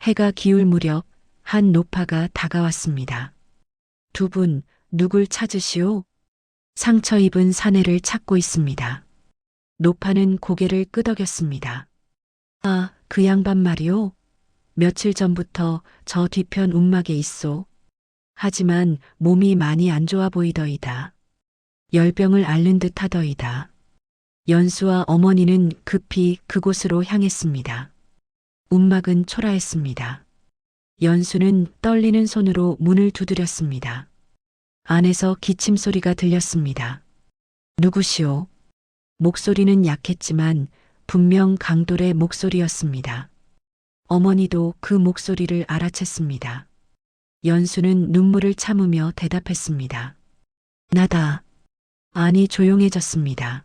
해가 기울 무렵 한 노파가 다가왔습니다. 두 분 누굴 찾으시오? 상처 입은 사내를 찾고 있습니다. 노파는 고개를 끄덕였습니다. 아, 그 양반 말이오? 며칠 전부터 저 뒤편 움막에 있소. 하지만 몸이 많이 안 좋아 보이더이다. 열병을 앓는 듯 하더이다. 연수와 어머니는 급히 그곳으로 향했습니다. 움막은 초라했습니다. 연수는 떨리는 손으로 문을 두드렸습니다. 안에서 기침 소리가 들렸습니다. 누구시오? 목소리는 약했지만 분명 강돌의 목소리였습니다. 어머니도 그 목소리를 알아챘습니다. 연수는 눈물을 참으며 대답했습니다. 나다. 안이 조용해졌습니다.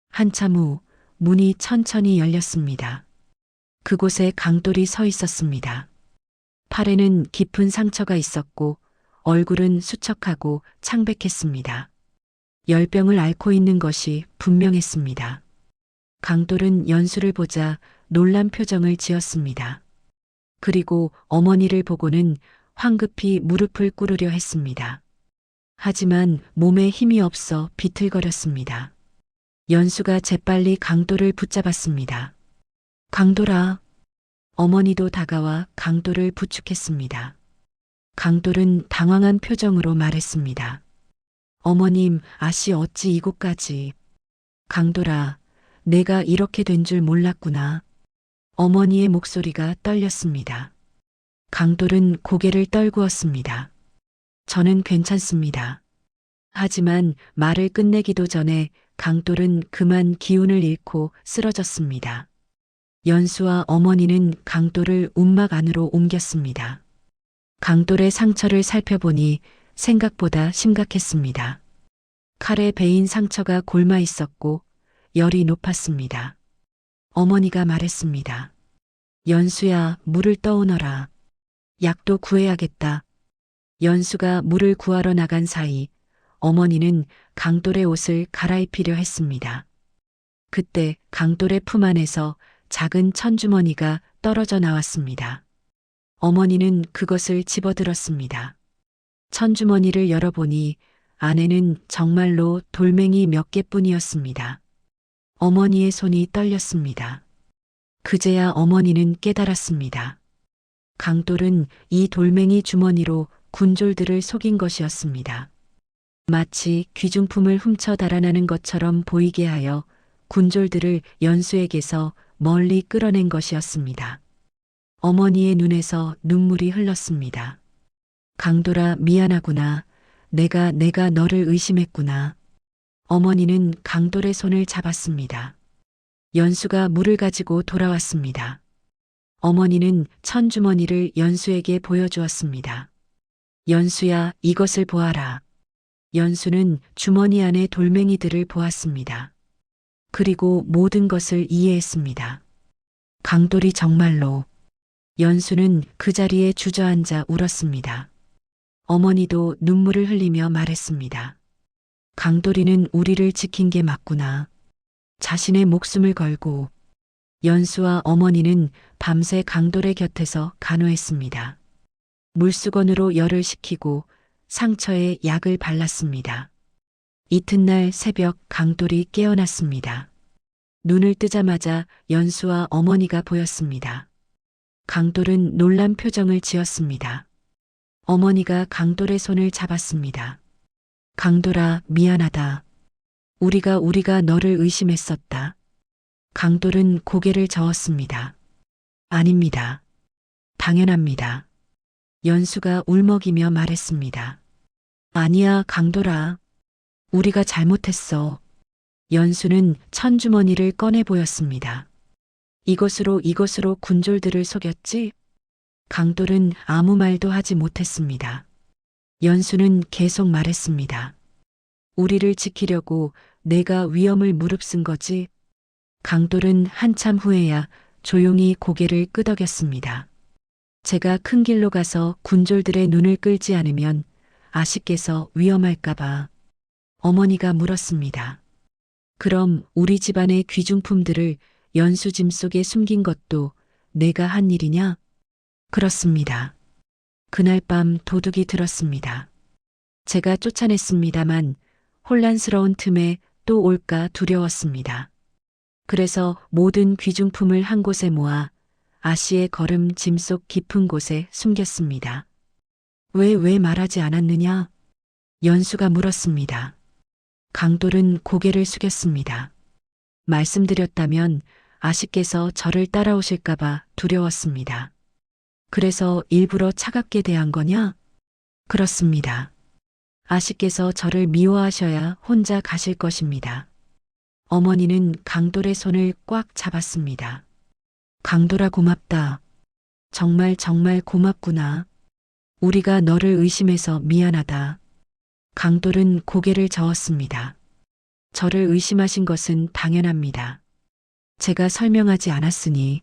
한참 후 문이 천천히 열렸습니다. 그곳에 강돌이 서 있었습니다. 팔에는 깊은 상처가 있었고 얼굴은 수척하고 창백했습니다. 열병을 앓고 있는 것이 분명했습니다. 강돌은 연수를 보자 놀란 표정을 지었습니다. 그리고 어머니를 보고는 황급히 무릎을 꿇으려 했습니다. 하지만 몸에 힘이 없어 비틀거렸습니다. 연수가 재빨리 강돌을 붙잡았습니다. 강돌아. 어머니도 다가와 강돌을 부축했습니다. 강돌은 당황한 표정으로 말했습니다. 어머님, 아씨 어찌 이곳까지. 강돌아, 내가 이렇게 된 줄 몰랐구나. 어머니의 목소리가 떨렸습니다. 강돌은 고개를 떨구었습니다. 저는 괜찮습니다. 하지만 말을 끝내기도 전에 강돌은 그만 기운을 잃고 쓰러졌습니다. 연수와 어머니는 강돌을 움막 안으로 옮겼습니다. 강돌의 상처를 살펴보니 생각보다 심각했습니다. 칼에 베인 상처가 골마 있었고 열이 높았습니다. 어머니가 말했습니다. 연수야, 물을 떠오너라. 약도 구해야겠다. 연수가 물을 구하러 나간 사이 어머니는 강돌의 옷을 갈아입히려 했습니다. 그때 강돌의 품 안에서 작은 천주머니가 떨어져 나왔습니다. 어머니는 그것을 집어들었습니다. 천주머니를 열어보니 안에는 정말로 돌멩이 몇 개뿐이었습니다. 어머니의 손이 떨렸습니다. 그제야 어머니는 깨달았습니다. 강돌은 이 돌멩이 주머니로 군졸들을 속인 것이었습니다. 마치 귀중품을 훔쳐 달아나는 것처럼 보이게 하여 군졸들을 연수에게서 멀리 끌어낸 것이었습니다. 어머니의 눈에서 눈물이 흘렀습니다. 강돌아, 미안하구나. 내가 너를 의심했구나. 어머니는 강돌의 손을 잡았습니다. 연수가 물을 가지고 돌아왔습니다. 어머니는 천주머니를 연수에게 보여주었습니다. 연수야, 이것을 보아라. 연수는 주머니 안의 돌멩이들을 보았습니다. 그리고 모든 것을 이해했습니다. 강돌이 정말로. 연수는 그 자리에 주저앉아 울었습니다. 어머니도 눈물을 흘리며 말했습니다. 강돌이는 우리를 지킨 게 맞구나. 자신의 목숨을 걸고. 연수와 어머니는 밤새 강돌의 곁에서 간호했습니다. 물수건으로 열을 식히고 상처에 약을 발랐습니다. 이튿날 새벽 강돌이 깨어났습니다. 눈을 뜨자마자 연수와 어머니가 보였습니다. 강돌은 놀란 표정을 지었습니다. 어머니가 강돌의 손을 잡았습니다. 강돌아, 미안하다. 우리가 너를 의심했었다. 강돌은 고개를 저었습니다. 아닙니다. 당연합니다. 연수가 울먹이며 말했습니다. 아니야, 강돌아. 우리가 잘못했어. 연수는 천주머니를 꺼내 보였습니다. 이것으로 군졸들을 속였지? 강돌은 아무 말도 하지 못했습니다. 연수는 계속 말했습니다. 우리를 지키려고 내가 위험을 무릅쓴 거지? 강돌은 한참 후에야 조용히 고개를 끄덕였습니다. 제가 큰 길로 가서 군졸들의 눈을 끌지 않으면 아씨께서 위험할까봐. 어머니가 물었습니다. 그럼 우리 집안의 귀중품들을 연수 짐 속에 숨긴 것도 내가 한 일이냐? 그렇습니다. 그날 밤 도둑이 들었습니다. 제가 쫓아냈습니다만 혼란스러운 틈에 또 올까 두려웠습니다. 그래서 모든 귀중품을 한 곳에 모아 아씨의 걸음 짐 속 깊은 곳에 숨겼습니다. 왜 말하지 않았느냐? 연수가 물었습니다. 강돌은 고개를 숙였습니다. 말씀드렸다면 아씨께서 저를 따라오실까봐 두려웠습니다. 그래서 일부러 차갑게 대한 거냐? 그렇습니다. 아씨께서 저를 미워하셔야 혼자 가실 것입니다. 어머니는 강돌의 손을 꽉 잡았습니다. 강돌아, 고맙다. 정말 고맙구나. 우리가 너를 의심해서 미안하다. 강돌은 고개를 저었습니다. 저를 의심하신 것은 당연합니다. 제가 설명하지 않았으니.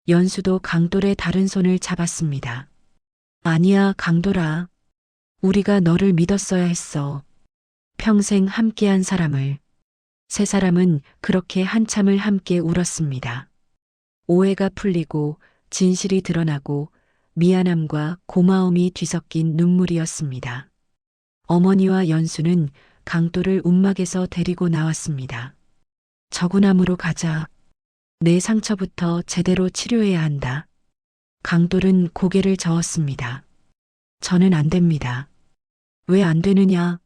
연수도 강돌의 다른 손을 잡았습니다. 아니야, 강돌아. 우리가 너를 믿었어야 했어. 평생 함께한 사람을. 세 사람은 그렇게 한참을 함께 울었습니다. 오해가 풀리고 진실이 드러나고 미안함과 고마움이 뒤섞인 눈물이었습니다. 어머니와 연수는 강돌을 움막에서 데리고 나왔습니다. 저구나무로 가자. 내 상처부터 제대로 치료해야 한다. 강돌은 고개를 저었습니다. 저는 안 됩니다. 왜 안 되느냐?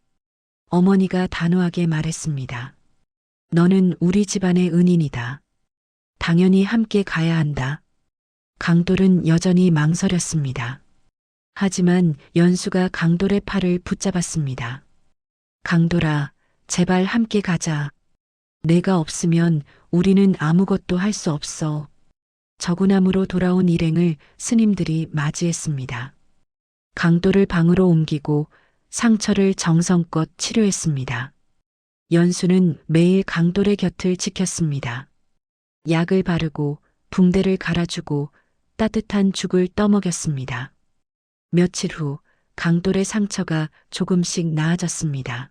어머니가 단호하게 말했습니다. 너는 우리 집안의 은인이다. 당연히 함께 가야 한다. 강돌은 여전히 망설였습니다. 하지만 연수가 강돌의 팔을 붙잡았습니다. 강돌아, 제발 함께 가자. 내가 없으면 우리는 아무것도 할 수 없어. 저구나무로 돌아온 일행을 스님들이 맞이했습니다. 강돌을 방으로 옮기고 상처를 정성껏 치료했습니다. 연수는 매일 강돌의 곁을 지켰습니다. 약을 바르고 붕대를 갈아주고 따뜻한 죽을 떠먹였습니다. 며칠 후 강돌의 상처가 조금씩 나아졌습니다.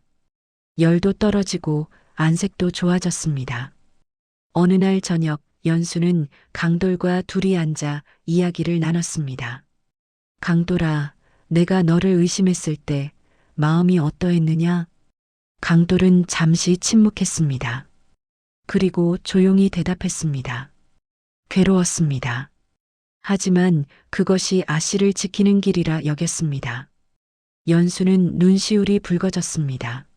열도 떨어지고 안색도 좋아졌습니다. 어느 날 저녁 연수는 강돌과 둘이 앉아 이야기를 나눴습니다. 강돌아, 내가 너를 의심했을 때 마음이 어떠했느냐? 강돌은 잠시 침묵했습니다. 그리고 조용히 대답했습니다. 괴로웠습니다. 하지만 그것이 아씨를 지키는 길이라 여겼습니다. 연수는 눈시울이 붉어졌습니다.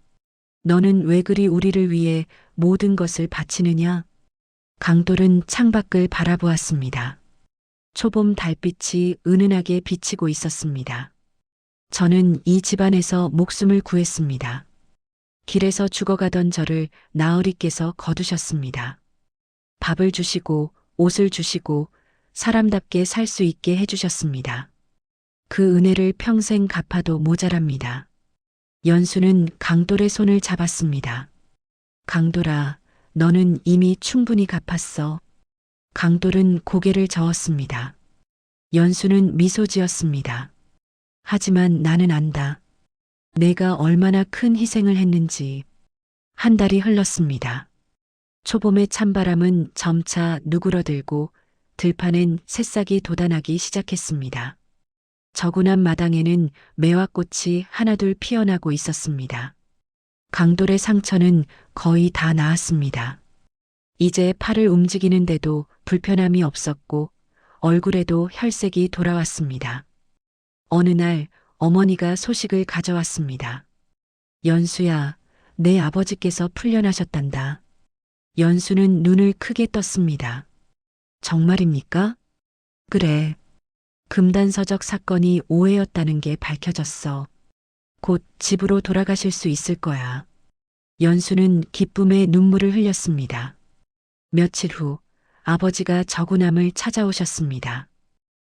너는 왜 그리 우리를 위해 모든 것을 바치느냐? 강돌은 창밖을 바라보았습니다. 초봄 달빛이 은은하게 비치고 있었습니다. 저는 이 집안에서 목숨을 구했습니다. 길에서 죽어가던 저를 나으리께서 거두셨습니다. 밥을 주시고 옷을 주시고 사람답게 살 수 있게 해주셨습니다. 그 은혜를 평생 갚아도 모자랍니다. 연수는 강돌의 손을 잡았습니다. 강돌아, 너는 이미 충분히 갚았어. 강돌은 고개를 저었습니다. 연수는 미소 지었습니다. 하지만 나는 안다. 내가 얼마나 큰 희생을 했는지. 한 달이 흘렀습니다. 초봄의 찬바람은 점차 누그러들고 들판엔 새싹이 돋아나기 시작했습니다. 저군한 마당에는 매화꽃이 하나둘 피어나고 있었습니다. 강돌의 상처는 거의 다 나았습니다. 이제 팔을 움직이는데도 불편함이 없었고 얼굴에도 혈색이 돌아왔습니다. 어느 날 어머니가 소식을 가져왔습니다. 연수야, 내 아버지께서 풀려나셨단다. 연수는 눈을 크게 떴습니다. 정말입니까? 그래. 금단서적 사건이 오해였다는 게 밝혀졌어. 곧 집으로 돌아가실 수 있을 거야. 연수는 기쁨의 눈물을 흘렸습니다. 며칠 후 아버지가 저구남을 찾아오셨습니다.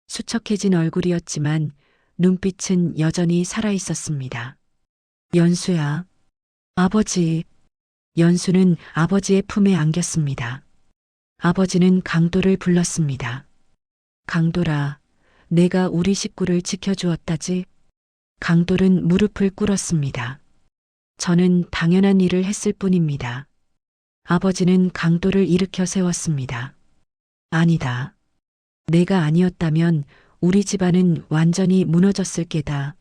수척해진 얼굴이었지만 눈빛은 여전히 살아있었습니다. 연수야. 아버지. 연수는 아버지의 품에 안겼습니다. 아버지는 강돌을 불렀습니다. 강돌아, 내가 우리 식구를 지켜주었다지? 강돌은 무릎을 꿇었습니다. 저는 당연한 일을 했을 뿐입니다. 아버지는 강돌을 일으켜 세웠습니다. 아니다. 내가 아니었다면 우리 집안은 완전히 무너졌을 게다.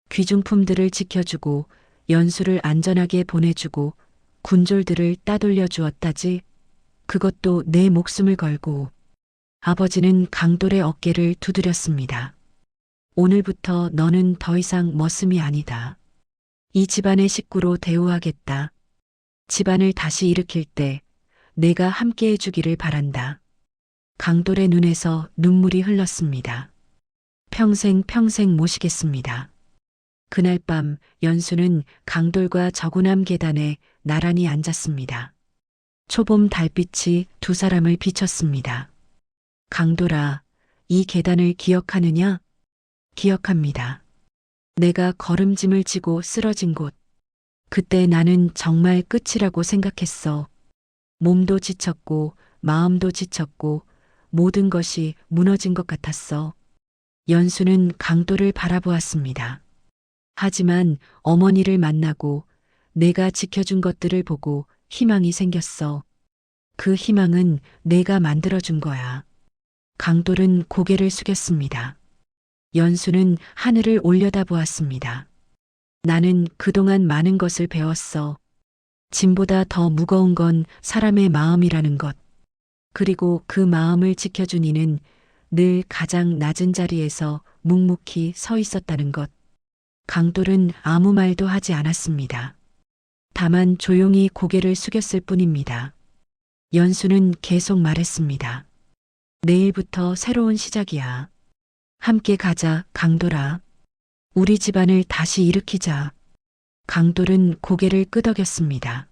귀중품들을 지켜주고 연수를 안전하게 보내주고 군졸들을 따돌려 주었다지. 그것도 내 목숨을 걸고. 아버지는 강돌의 어깨를 두드렸습니다. 오늘부터 너는 더 이상 머슴이 아니다. 이 집안의 식구로 대우하겠다. 집안을 다시 일으킬 때 내가 함께 해주기를 바란다. 강돌의 눈에서 눈물이 흘렀습니다. 평생 모시겠습니다. 그날 밤 연수는 강돌과 저구남 계단에 나란히 앉았습니다. 초봄 달빛이 두 사람을 비췄습니다. 강돌아, 이 계단을 기억하느냐? 기억합니다. 내가 걸음짐을 지고 쓰러진 곳. 그때 나는 정말 끝이라고 생각했어. 몸도 지쳤고 마음도 지쳤고 모든 것이 무너진 것 같았어. 연수는 강돌을 바라보았습니다. 하지만 어머니를 만나고 내가 지켜준 것들을 보고 희망이 생겼어. 그 희망은 내가 만들어준 거야. 강돌은 고개를 숙였습니다. 연수는 하늘을 올려다보았습니다. 나는 그동안 많은 것을 배웠어. 짐보다 더 무거운 건 사람의 마음이라는 것. 그리고 그 마음을 지켜준 이는 늘 가장 낮은 자리에서 묵묵히 서 있었다는 것. 강돌은 아무 말도 하지 않았습니다. 다만 조용히 고개를 숙였을 뿐입니다. 연수는 계속 말했습니다. 내일부터 새로운 시작이야. 함께 가자, 강돌아. 우리 집안을 다시 일으키자. 강돌은 고개를 끄덕였습니다.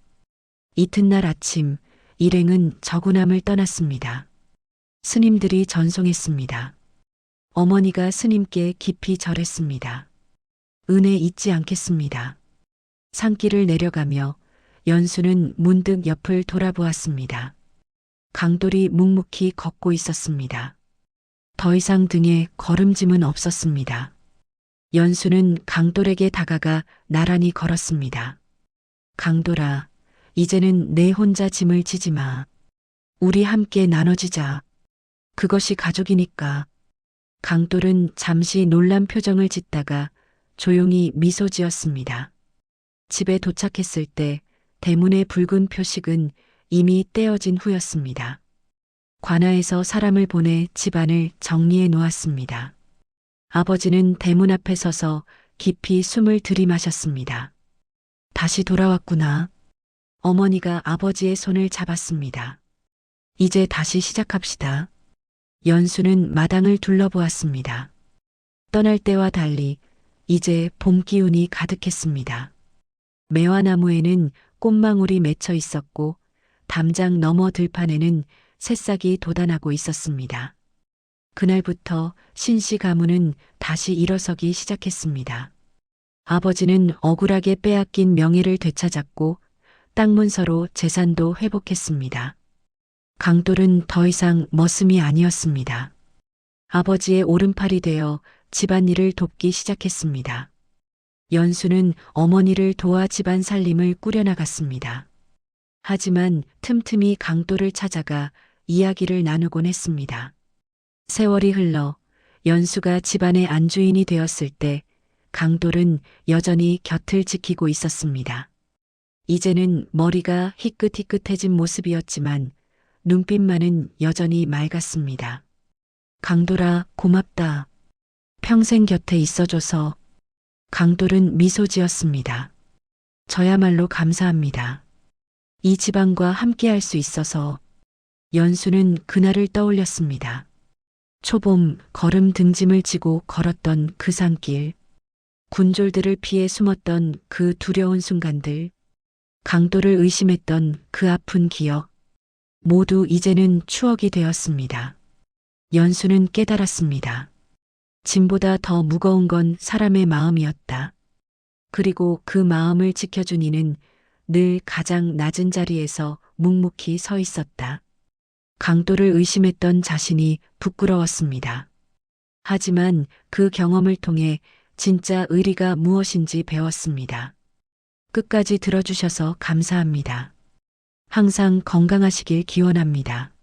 이튿날 아침, 일행은 저구남을 떠났습니다. 스님들이 전송했습니다. 어머니가 스님께 깊이 절했습니다. 은혜 잊지 않겠습니다. 산길을 내려가며 연수는 문득 옆을 돌아보았습니다. 강돌이 묵묵히 걷고 있었습니다. 더 이상 등에 걸음짐은 없었습니다. 연수는 강돌에게 다가가 나란히 걸었습니다. 강돌아, 이제는 내 혼자 짐을 지지 마. 우리 함께 나눠지자. 그것이 가족이니까. 강돌은 잠시 놀란 표정을 짓다가 조용히 미소 지었습니다. 집에 도착했을 때 대문의 붉은 표식은 이미 떼어진 후였습니다. 관아에서 사람을 보내 집안을 정리해 놓았습니다. 아버지는 대문 앞에 서서 깊이 숨을 들이마셨습니다. 다시 돌아왔구나. 어머니가 아버지의 손을 잡았습니다. 이제 다시 시작합시다. 연수는 마당을 둘러보았습니다. 떠날 때와 달리 이제 봄 기운이 가득했습니다. 매화나무에는 꽃망울이 맺혀 있었고 담장 너머 들판에는 새싹이 돋아나고 있었습니다. 그날부터 신씨 가문은 다시 일어서기 시작했습니다. 아버지는 억울하게 빼앗긴 명예를 되찾았고 땅 문서로 재산도 회복했습니다. 강돌은 더 이상 머슴이 아니었습니다. 아버지의 오른팔이 되어 집안일을 돕기 시작했습니다. 연수는 어머니를 도와 집안 살림을 꾸려나갔습니다. 하지만 틈틈이 강돌을 찾아가 이야기를 나누곤 했습니다. 세월이 흘러 연수가 집안의 안주인이 되었을 때 강돌은 여전히 곁을 지키고 있었습니다. 이제는 머리가 희끗희끗해진 모습이었지만 눈빛만은 여전히 맑았습니다. 강돌아, 고맙다. 평생 곁에 있어줘서. 강돌은 미소 지었습니다. 저야말로 감사합니다. 이 집안과 함께할 수 있어서. 연수는 그날을 떠올렸습니다. 초봄 걸음 등짐을 지고 걸었던 그 산길, 군졸들을 피해 숨었던 그 두려운 순간들, 강돌을 의심했던 그 아픈 기억, 모두 이제는 추억이 되었습니다. 연수는 깨달았습니다. 짐보다 더 무거운 건 사람의 마음이었다. 그리고 그 마음을 지켜준 이는 늘 가장 낮은 자리에서 묵묵히 서 있었다. 강돌을 의심했던 자신이 부끄러웠습니다. 하지만 그 경험을 통해 진짜 의리가 무엇인지 배웠습니다. 끝까지 들어주셔서 감사합니다. 항상 건강하시길 기원합니다.